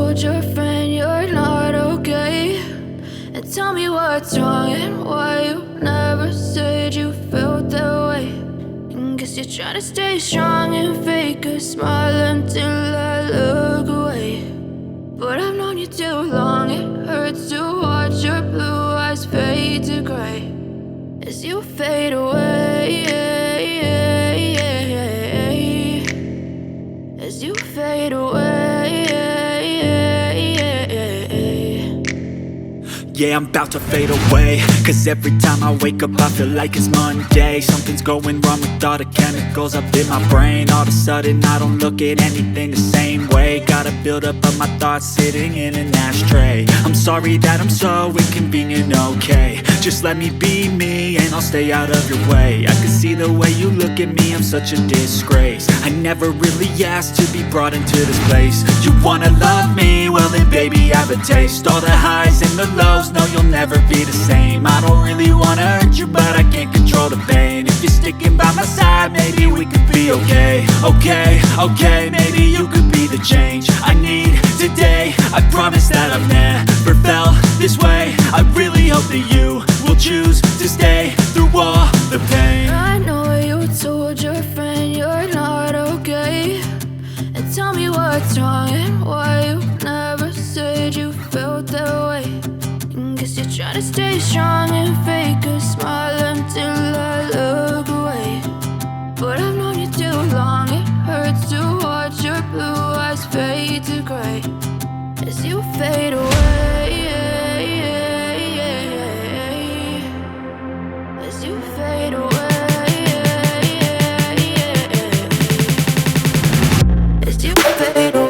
told your friend you're not okay, and tell me what's wrong and why you never said you felt that way. And guess you're trying to stay strong and fake a smile until I look away. But I've known you too long, it hurts to watch your blue eyes fade to gray as you fade away, as you fade away. Yeah, I'm about to fade away, cause every time I wake up I feel like it's Monday. Something's going wrong with all the chemicals up in my brain. All of a sudden I don't look at anything the same way. Got a buildup of my thoughts sitting in an ashtray. I'm sorry that I'm so inconvenient, okay. Just let me be me and I'll stay out of your way. I can see the way you look at me, I'm such a disgrace. I never really asked to be brought into this place. You wanna love me? Well then baby, have a taste. All the highs and the lows, no, you'll never be the same. I don't really wanna hurt you, but I can't control the pain. If you're sticking by my side, maybe we could be okay. Okay, maybe you could be the change I need today. I promise that I've never felt this way. I really hope that you will choose to stay through all the pain. I know you told your friend you're not okay, and tell me what's wrong and why you never said you felt that way. Guess you're trying to stay strong and fake a smile until I look away. But I've known you too long, it hurts to watch your blue eyes fade to gray as you fade away, as you fade away, as you fade away.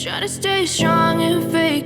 Trying to stay strong and fake